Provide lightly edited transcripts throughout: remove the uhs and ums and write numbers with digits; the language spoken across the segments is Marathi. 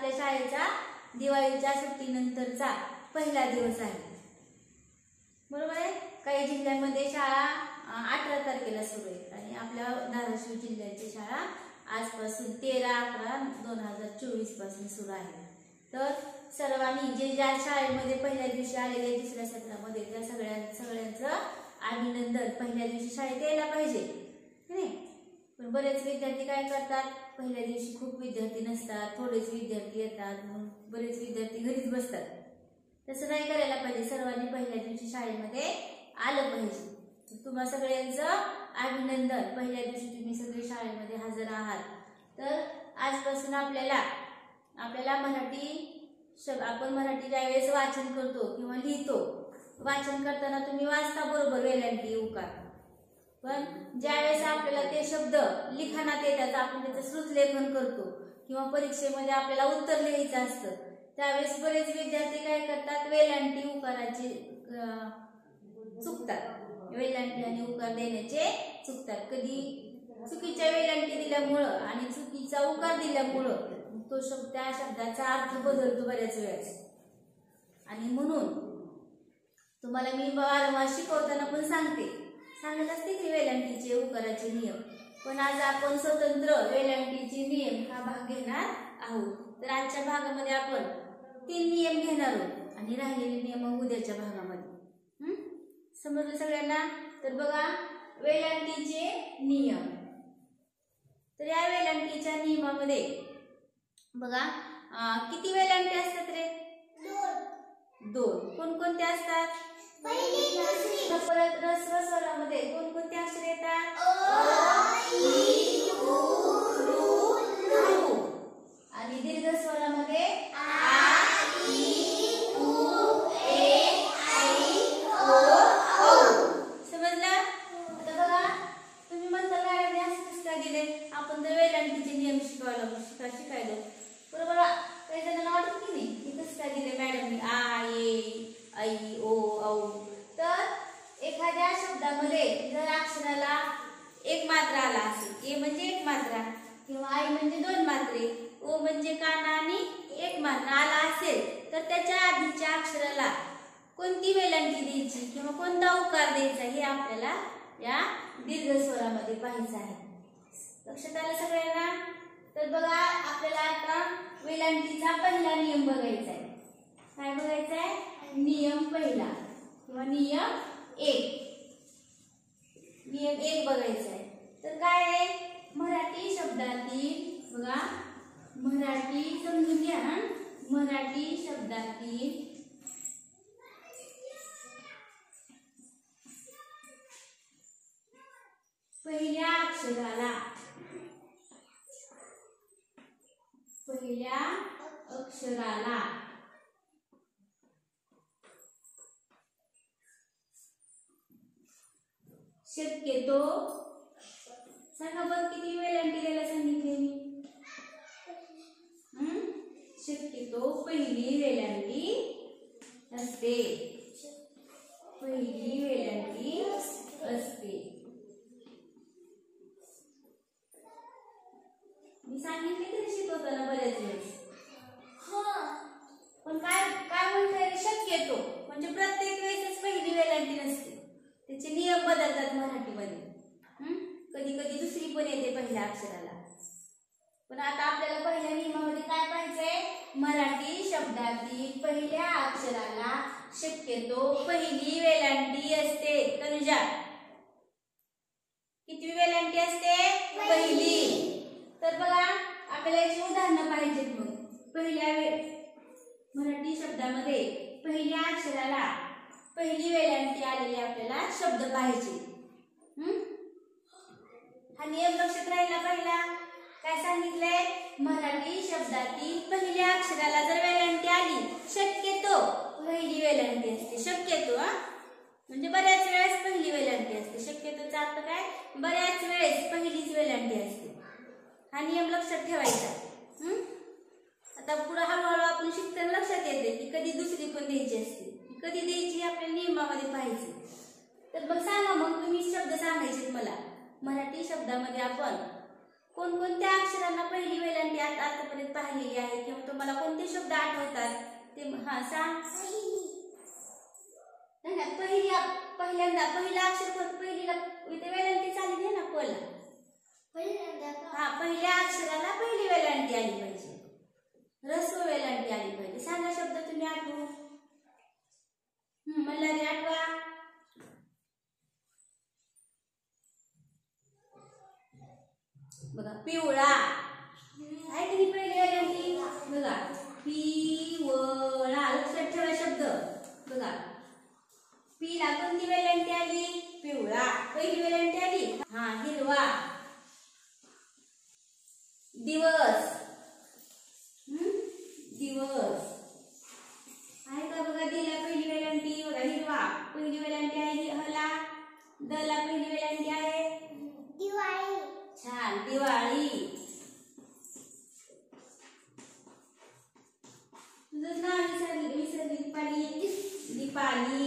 आपल्या शाळेचा दिवाळीच्या सुट्टीनंतरचा पहिला दिवस आहे, बरोबर आहे। काही जिल्ह्यांमध्ये शाळा 18 तारखेला सुरू आहे आणि आपल्या धाराशिव जिल्ह्याची शाळा आजपासून 13/11/2024 पासून सुरू आहे। तर सर्वांनी जे ज्या शाळेमध्ये पहिल्या दिवशी आलेले दुसऱ्या सत्रामध्ये त्या सगळ्यांचं अभिनंदन। पहिल्या दिवशी शाळेत यायला पाहिजे नाही, पण बरेच विद्यार्थी काय करतात, पहिल्या दिवशी खूप विद्यार्थी नसतात, थोडेच विद्यार्थी येतात, मग बरेच विद्यार्थी घरीच बसतात। तसं नाही करायला पाहिजे, सर्वांनी पहिल्या दिवशी शाळेमध्ये आलं पाहिजे। तुम्हा सगळ्यांचं अभिनंदन, पहिल्या दिवशी तुम्ही सगळे शाळेमध्ये हजर आहात। तर आजपासून आपल्याला मराठी आपण मराठी ज्यावेळेस वाचन करतो किंवा लिहितो, वाचन करताना तुम्ही वाचता बरोबर वेलांटी उकार, पण ज्यावेळेस आपल्याला ते शब्द लिखाणात येतात, आपण त्याचं श्रुतलेखन करतो किंवा परीक्षेमध्ये आपल्याला उत्तर लिहायचं असतं, त्यावेळेस बरेच विद्यार्थी काय करतात, वेलांटी उकाराचे चुकतात, वेलांटी आणि उकार देण्याचे चुकतात। कधी चुकीच्या वेलांटी दिल्यामुळं आणि चुकीचा उकार दिल्यामुळं तो त्या शब्दाचा अर्थ बदलतो बऱ्याच वेळेस। आणि म्हणून तुम्हाला मी वारंवार शिकवताना पण सांगत असते की वेलांटीचे उकाराचे नियम, पण आज आपण स्वतंत्र वेलांटीचे नियम हा भाग घेणार आहोत। तर आजच्या भागामध्ये आपण 3 नियम घेणार आहोत आणि राहिलेले नियम उद्याच्या भागामध्ये। समजलं सगळ्यांना? तर बघा वेलांटीचे नियम। तर या वेलांटीच्या नियमामध्ये बघा किती वेलांटी असतात रे? 2। कोणकोणते असतात? परत ह्रस्व स्वरामध्ये कोणकोणते अक्षर येतात? अ, इ, उ, ऋ। आणि दीर्घ स्वरामध्ये आ, इ, उ, ए, ऐ, ओ, औ। समजलं? आता बघा तुम्ही म्हणता मॅडमने असं कसं काय दिले, आपण तर वेलांटीचे नियम शिकायलो बरोबर। काही जणांना वाटत की नाही की कसं काय दिले मॅडमने आ, ए, ऐ, ओ, औ। तर एखाद्या शब्दामध्ये जर अक्षराला एक मात्रा आला असेल, ए म्हणजे एक मात्रा किंवा आई म्हणजे 2 मात्रे, ओ म्हणजे काना आणि 1 मात्रा आला असेल, तर त्याच्या आधीच्या अक्षराला कोणती वेलांटी द्यायची किंवा कोणता उकार द्यायचा हे आपल्याला या दीर्घ स्वरामध्ये पाहायचं आहे। लक्षात आलं सगळ्यांना? तर बघा आपल्याला आता वेलांटीचा पहिला नियम बघायचा आहे। काय बघायचा आहे? नियम पहिला किंवा नियम 1। नियम 1 बघायचा आहे। तर काय आहे? मराठी शब्दातील बघा, मराठी समजून घ्या, मराठी शब्दातील पहिल्या अक्षराला शक्यतो सांगा बघ किती वेलांटी द्यायला सांगितले मी? शक्यतो पहिली वेलांटी असते, पहिली वेलांटी असते। मी सांगितले तरी शिकवताना बऱ्याच वेळेस, पण काय म्हणताय? शक्यतो म्हणजे प्रत्येक वेळेस पहिली वेलांटी नसते, त्याचे नियम बदलतात मराठीमध्ये। कधी कधी दुसरी पण येते पहिल्या अक्षराला, पण आता आपल्याला पहिल्या नियमामध्ये काय पाहिजे? मराठी शब्दातील पहिल्या अक्षराला शक्यतो पहिली वेलांटी असते। तनुजा किती वेलांटी असते? पहिली। तर बघा आपल्याला याची उदाहरणं पाहिजेत। मग पहिल्या मराठी शब्दामध्ये पहिल्या अक्षराला पहिली वेलांटी आलेली आपल्याला शब्द पाहिजे। हा नियम लक्षात राहिला पहिला। काय सांगितलंय? मराठी शब्दातील पहिल्या अक्षराला जर वेलांटी आली, शक्यतो पहिली वेलांटी असते। शक्यतो म्हणजे बऱ्याच वेळेस पहिली वेलांटी असते। शक्यतोचा अर्थ काय? बऱ्याच वेळेस पहिलीच वेलांटी असते। हा नियम लक्षात ठेवायचा। आता पुढे हळूहळू आपण शिकताना लक्षात येते की कधी दुसरी पण द्यायची असते, कधी द्यायची आपल्या नियमामध्ये पाहिजे। तर मग सांगा, मग तुम्ही शब्द सांगायचे मला। मराठी शब्दामध्ये आपण कोणकोणत्या अक्षरांना पहिली वेलांटी आतापर्यंत पाहिलेली आहे किंवा तुम्हाला कोणते शब्द आठवतात ते सांग. पहिल्यांदा पहिला अक्षर फक्त पहिलीला इथे वेलांटी चालली आहे ना पला. पहिल्या अक्षराला पहिली वेलांटी आली पाहिजे. ऱ्हस्व वेलांटी आली पाहिजे. सांगा शब्द तुम्ही आठवू. मल्हारी आठवा. बघा पिवळा आहे की नाही पहिली वेलांटी. बघा पिवळा लक्षात ठेवा शब्द. बघा पीला कोणती वेलांटी आली. पिवळा पहिली वेलांटी आली. हिरवा. दिवस. दिवस आहे का. बघा दिला पहिली वेलांटी. बघा हिरवा पहिली वेलांटी आहे. हला दला पहिली वेलांटी आहे. दिवाळी. छान दिवाळी. तुझं नाव विसरली. दीपाली. दीपाली.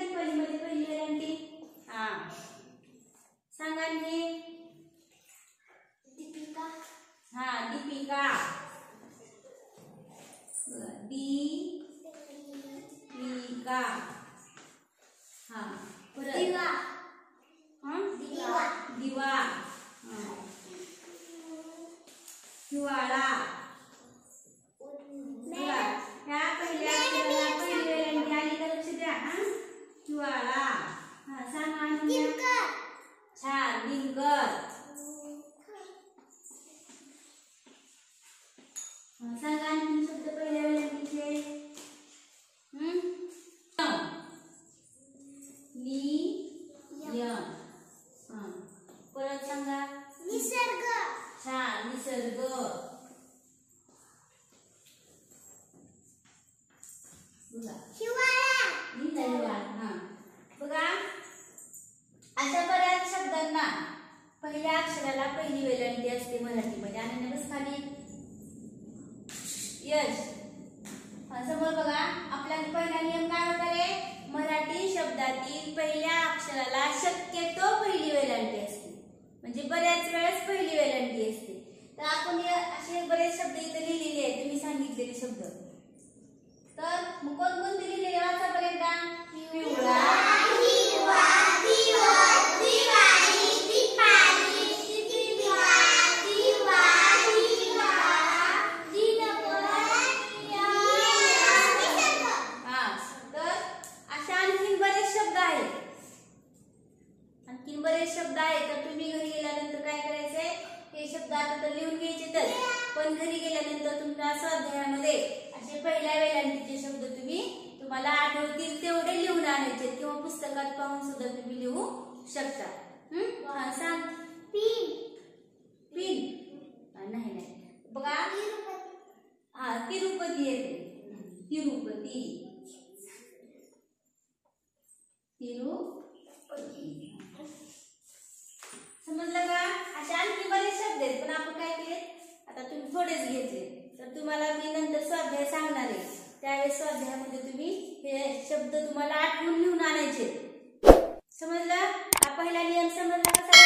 दीपाली मध्ये पहिली वेलांटी. सांगा आणखी. दीपिका. दीपिका. दीपिका. परत दिवा. दिवा. हिवाळा. ह्या पहिल्या अक्षराला पहिली वेलांटी आली का लक्ष द्या. हिवाळा. सांगा आणखी. छान दिनकर. सांगा आणखी शब्द पहिल्या वेलांटीचे. परत सांगा. निसर्ग. छान निसर्ग. बघा अशा बऱ्याच शब्दांना पहिल्या अक्षराला पहिली वेलांटी असते मराठीमध्ये. आणि बस खाली यश. समोर बघा आपला पहिला नियम काय होता रे. मराठी शब्दातील पहिल्या अक्षराला शक्यतो पहिली वेलांटी असते. म्हणजे बऱ्याच वेळेस पहिली वेलांटी असते. तर आपण असे बरेच शब्द इथे लिहिलेले आहेत. तुम्ही सांगितलेले शब्द. तर मग कोणकोणते लिहिलेले वाचा बरं एकदा. पिवळा. हिरवा. दिवस. दिवाळी. दीपाली. दिवा. दिवा. तर अशा आणखीन बरेच शब्द आहेत. आणखीन बरेच शब्द आहेत. तर तुम्ही घरी गेल्यानंतर काय करायचंय. हे शब्द आता तर लिहून घ्यायचे. तर पण घरी गेल्यानंतर तुमच्या स्वाध्यायामध्ये असे पहिल्या वेलांटीचे शब्द तुम्हाला आठवतील तेवढे लिहून आणायचे किंवा पुस्तकात पाहून सुद्धा तुम्ही लिहू शकता. सांग. पिन. पिन नाही. बघा तिरुपती येते. तिरुपती. समजलं का. असे आणखी बरेच शब्द आहेत. पण आपण काय केले आता तुम्ही थोडेच घेतले. तर तुम्हाला मी नंतर स्वाध्याय सांगणार आहे. त्यावेळेस स्वाध्यायामध्ये तुम्ही हे शब्द तुम्हाला आठवून लिहून आणायचे. समजलं. पहिला नियम समजला कसा.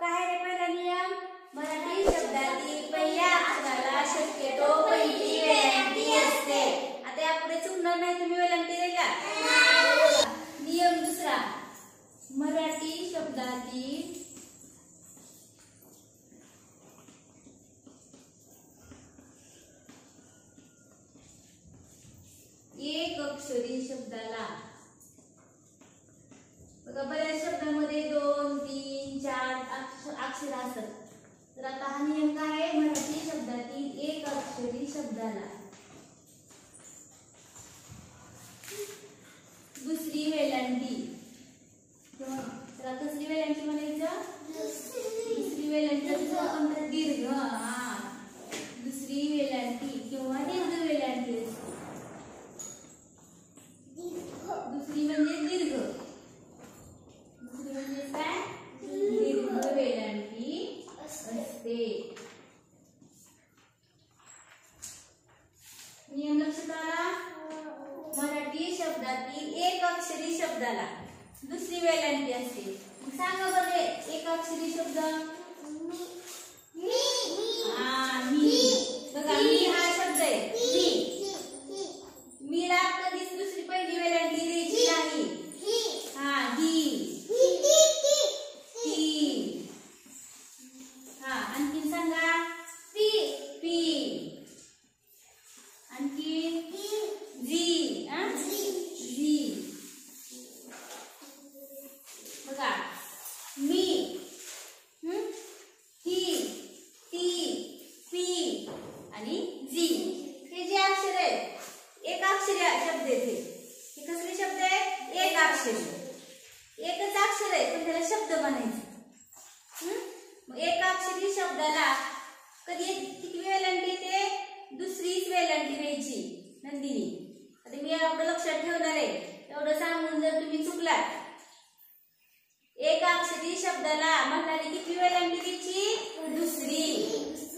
काय रे पहिला नियम. मराठी शब्दातील पहिल्या अक्षराला शक्यतो पहिली वेलांटी असते. आता यापुढे चुकणार नाही तुम्ही वेलांटी द्या. नियम दुसरा. मराठी शब्दातील एक अक्षरी शब्दाला. बघा बऱ्याच शब्दांमध्ये 2, 3, 4 अक्षर असतात. तर आता हा नियम काय आहे. मराठी शब्दातील एक अक्षरी शब्दाला दुसरी वेलांटी. तर कसली वेलांटी म्हणायचं. दुसरी वेलांटी कोणता. दीर्घ. दुसरी वेलांटी किंवा दीर्घ वेलांटी असते. दुसरी म्हणजे दीर्घ. दुसरी म्हणजे काय. दीर्घ वेलांटी असते. नियम लक्षात आला. मराठी शब्दातील एक अक्षरी शब्दाला दुसरी वेलांटी एकाक्षरी शब्दाला कधी किती वेलांटी येते? दुसरीच वेलांटी द्यायची नंदिनी. आता मी आपलं लक्षात ठेवणार आहे, एवढं सांगून जर तुम्ही चुकलात, एकाक्षरी शब्दाला म्हणणारी किती वेलांटी द्यायची? दुसरी.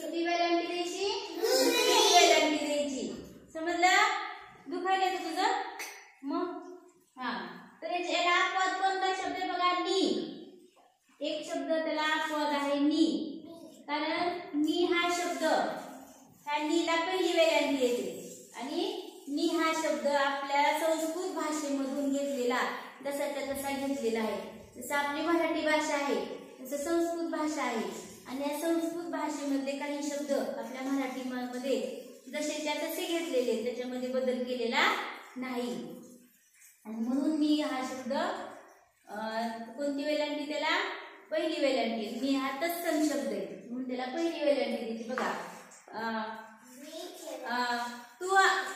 किती वेलांटी द्यायची? दुसरी वेलांटी द्यायची. समजलं? दुखायला येतं तुझं मग? हा, तर याला अपवाद कोणता शब्द आहे बघा? नी. एक शब्द त्याला अपवाद आहे नी, कारण नी हा शब्द ह्या नीला पहिली वेलांटी येते आणि नी हा शब्द आपल्या संस्कृत भाषेमधून घेतलेला जसाच्या तसा घेतलेला आहे. जसं आपली मराठी भाषा आहे तसं संस्कृत भाषा आहे आणि या संस्कृत भाषेमधले काही शब्द आपल्या मराठीमध्ये जसेच्या तसे घेतलेले, त्याच्यामध्ये बदल केलेला नाही. आणि म्हणून मी हा शब्द कोणती वेलांटी त्याला? पहिली वेलांटी. मी हा तत्सम शब्द आहे म्हणून त्याला पहिली वेलांटी द्यायची. बघा,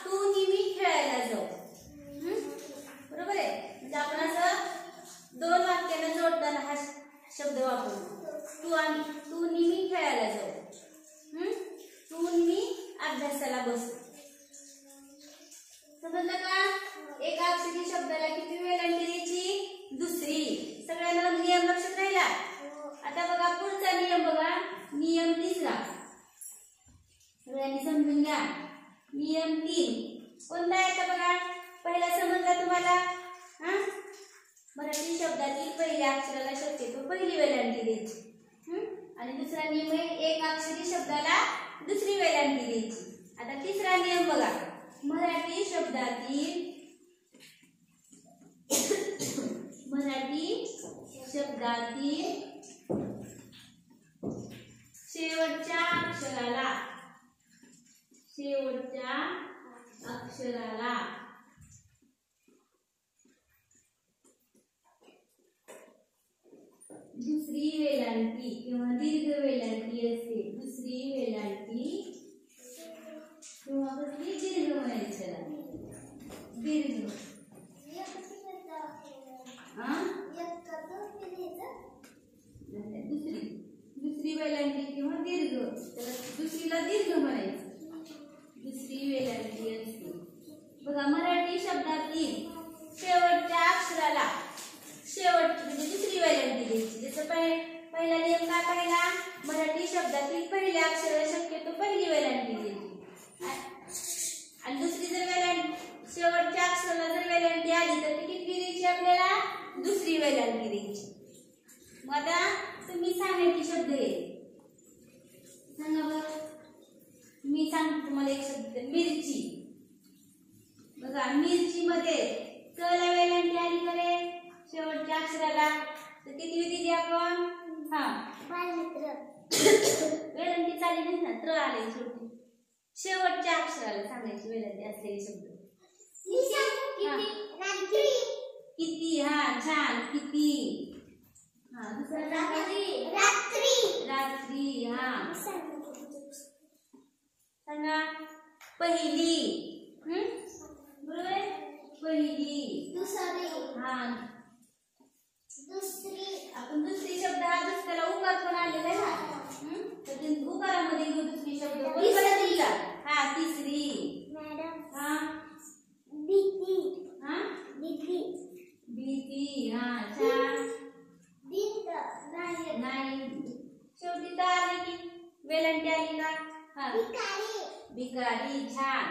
तू मी खेळायला जाऊ. बरोबर आहे? म्हणजे आपण असं दोन वाक्याला जोडताना हा शब्द वापरतो. तू मी खेळायला जाऊ. तू मी अभ्यासाला बसू. समजलं का? एकाक्षरी शब्दाला किती वेलांटी द्यायची? दुसरी. सगळ्यांना नियम लक्षात राहिला? आता बघा पुढचा नियम बघा, नियम तिसरा. सगळ्यांनी समजून घ्या. नियम 3 कोणता आहे आता बघा? पहिला समजला तुम्हाला? मराठी शब्दातील पहिल्या अक्षराला शक्यतो पहिली वेलांटी द्यायची. आणि दुसरा नियम आहे एकाक्षरी शब्दाला दुसरी वेलांटी द्यायची. आता तिसरा नियम बघा, मराठी शब्दातील शेवटच्या अक्षराला दुसरी वेलांटी किंवा दीर्घ वेलांटी असते. दुसरी वेलांटी किंवा कसली? दीर्घ म्हणायची त्याला. दीर्घ. दुसरी वेलांटी किंवा दीर्घ, त्याला दुसरीला दीर्घ म्हणायचं. दुसरी वेलांटी असते. बघा, मराठी शब्दातील शेवटच्या अक्षराला शेवटची म्हणजे दुसरी वेलांटी द्यायची. जसं पहिला नियम काय पाहिला? मराठी शब्दातील पहिल्या अक्षराला शक्यतो पहिली वेलांटी द्यायची आणि दुसरी जर वेलांटी शेवटच्या अक्षराला जर वेलांटी आली तर ती किती द्यायची आपल्याला? दुसरी वेलांटी द्यायची. मग आता तुम्ही सांगायचे शब्द आहे, सांगा बरं. मी सांगते तुम्हाला एक शब्द, मिरची. बघा, मिरची मध्ये ला वेलांटी आली करे शेवटच्या अक्षराला तर किती दिली आपण? वेलांटी चालली नाही ना, त्र आले शेवटी. शेवटच्या अक्षराला सांगायची वेलांटी असलेले शब्द. किती. हा, छान. किती. दुसरा रात्री. हा, सांगा. पहिली. बरोबर आहे? पहिली. हा, आपण दुसरी शब्द हा दुसऱ्याला उकार पण आलेला आहे ना, तर उकारामध्ये घेऊ दुसरी शब्द. हा, तिसरी. हा, भीती. हा, छान. नाही, शेवटी तर आली की वेलांटी आली का? हा, भिकारी. छान.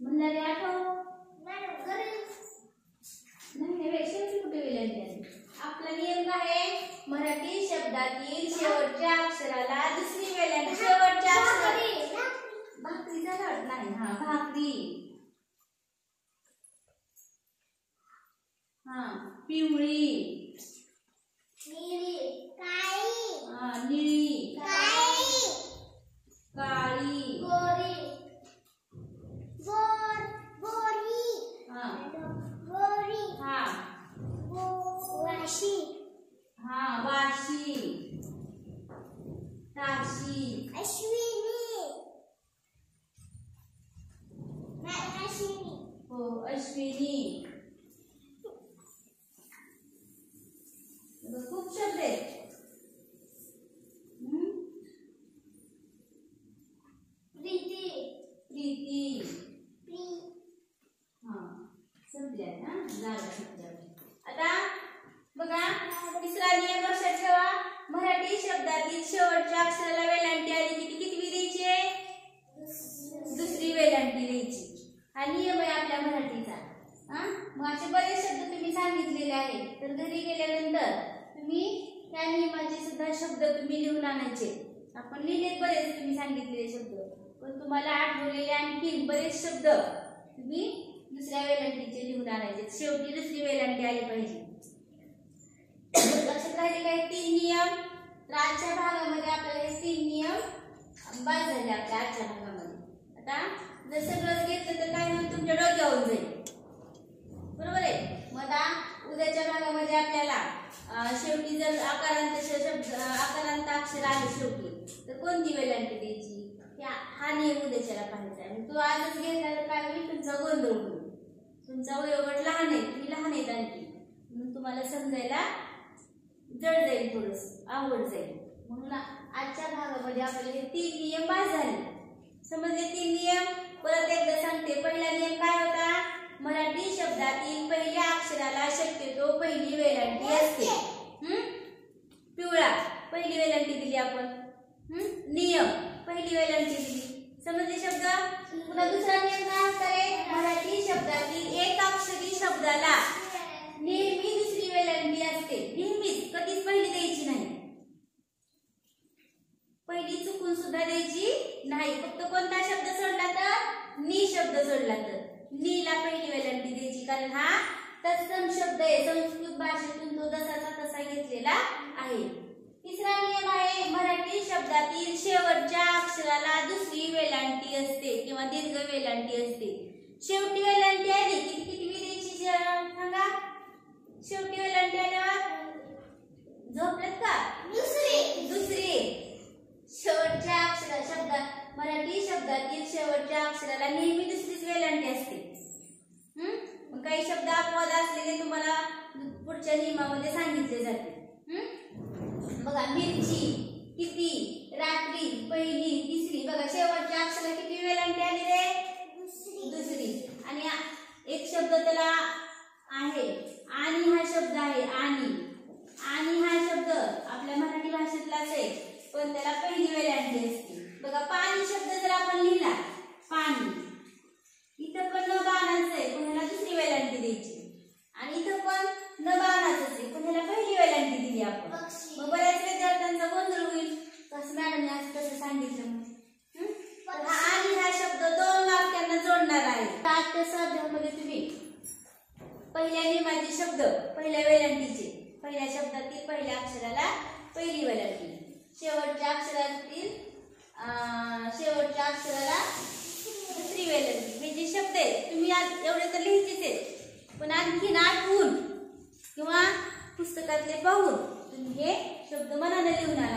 म्हणणारे आठव नाही, शेवटी कुठे वेलांटी आली? आपला नियम काय आहे? मराठी शब्दातील शेवटच्या अक्षराला दुसरी वेलांटी. शेवटच्या अक्षराला भाकरी झालं नाही. हा, भाकरी. हा, पिवळी. हा, निळी. काळी. हा, वाशी. ताशी. हो, अश्विनी. खूप शब्द आहेत. सांगितलेले आहे, तर घरी गेल्यानंतर तुम्ही त्या नियमाचे सुद्धा शब्द तुम्ही लिहून आणायचे. आपण लिहिलेत बरेच तुम्ही सांगितलेले शब्द, पण तुम्हाला आठवलेले आणखी बरेच शब्द तुम्ही दुसऱ्या वेलांटीचे लिहून आणायचे. शेवटी दुसरी वेलांटी आली पाहिजे. लक्षात राहिले काय 3 नियम. तर आजच्या भागामध्ये आपल्याला हे 3 नियम बस झाले आपल्या आजच्या भागामध्ये. आता जर सगळं घेतलं तर काय होईल, तुमच्या डोक्यावरून जाईल. बरोबर आहे. मग आता उद्याच्या भागामध्ये आपल्याला शेवटी जर आकारांत शब्द आकारांत अक्षर आले शेवटी, तर कोणती वेलांटी द्यायची हा नियम उद्याच्याला पाहायचा आहे. तो आजच घेतला तर काय होईल, तुमचा गोंधळ होईल. तुमचा वयोगट लहान आहे, तुम्ही लहान आहेत आणखी, म्हणून तुम्हाला समजायला जड जाईल, थोडस आवड जाईल. म्हणून आजच्या भागामध्ये आपल्याला हे 3 नियम पास झाले. समजले 3 नियम. परत एकदा सांगते. पहिला नियम काय होता, मराठी शब्दातील पहिल्या अक्षराला शक्यतो पहिली वेलांटी असते. पिवळा पहिली वेलांटी दिली आपण. नियम पहिली वेलांटी दिली. समजले शब्द. पुन्हा दुसरा नियम काय होता, मराठी शब्दातील एक अक्षरी शब्दाला नेहमी दुसरी वेलांटी असते. नेहमीच, कधीच पहिली द्यायची नाही. पहिली चुकून सुद्धा द्यायची नाही. फक्त कोणता शब्द सोडला तर नी शब्द सोडला तर नीला पहिली वेलांटी द्यायची, कारण हा तत्सम शब्द आहे. संस्कृत भाषेतून तो जसाचा तसा घेतलेला आहे. तिसरा नियम आहे, मराठी शब्दातील शेवटच्या अक्षराला दुसरी वेलांटी असते किंवा दीर्घ वेलांटी असते. शेवटी वेलांटी आली की किती द्यायची सांगा. शेवटी वेलांटी आल्यावर झोपलेत का, दुसरी शेवटच्या अक्षरा शब्दात मराठी शब्दातील शेवटच्या अक्षराला नेहमी दुसरीच वेलांटी असते. काही शब्द अपवाद असलेले तुम्हाला पुढच्या नियमामध्ये सांगितले जाते. बघा, मिरची, किती, रात्री, पहिली, तिसरी. बघा, शेवटच्या अक्षराला किती वेलांटी आली रे, दुसरी. आणि एक शब्द त्याला आहे आणि हा शब्द आहे. आणि हा शब्द आपल्या मराठी भाषेतलाच आहे, पण त्याला पहिली वेलांटी असते. बघा, पाणी शब्द जर आपण लिहिला, पाणी, इथं पण न बाणाचं आहे, पण ह्याला दुसरी वेलांटी द्यायची. आणि इथं पण न बाणाचंच आहे, पण ह्याला पहिली वेलांटी दिली आपण. मग बऱ्याच विद्यार्थ्यांचा गोंधळ होईल, कसं मॅडमने आज कसं सांगितलं. मग आणि हा शब्द 2 वाक्यांना जोडणार आहे. आजच्या स्वाध्यायामध्ये तुम्ही पहिल्या नियमाचे शब्द पहिल्या वेलांटीचे, पहिल्या शब्दातील पहिल्या अक्षराला पहिली वेलांटी, शेवटच्या अक्षराला दुसरी वेलांटी. हे जे शब्द आहेत तुम्ही आज एवढे तर लिहायचेच आहेत, पण आणखीन आठवून किंवा पुस्तकातले पाहून तुम्ही हे शब्द मनाने लिहून आणा.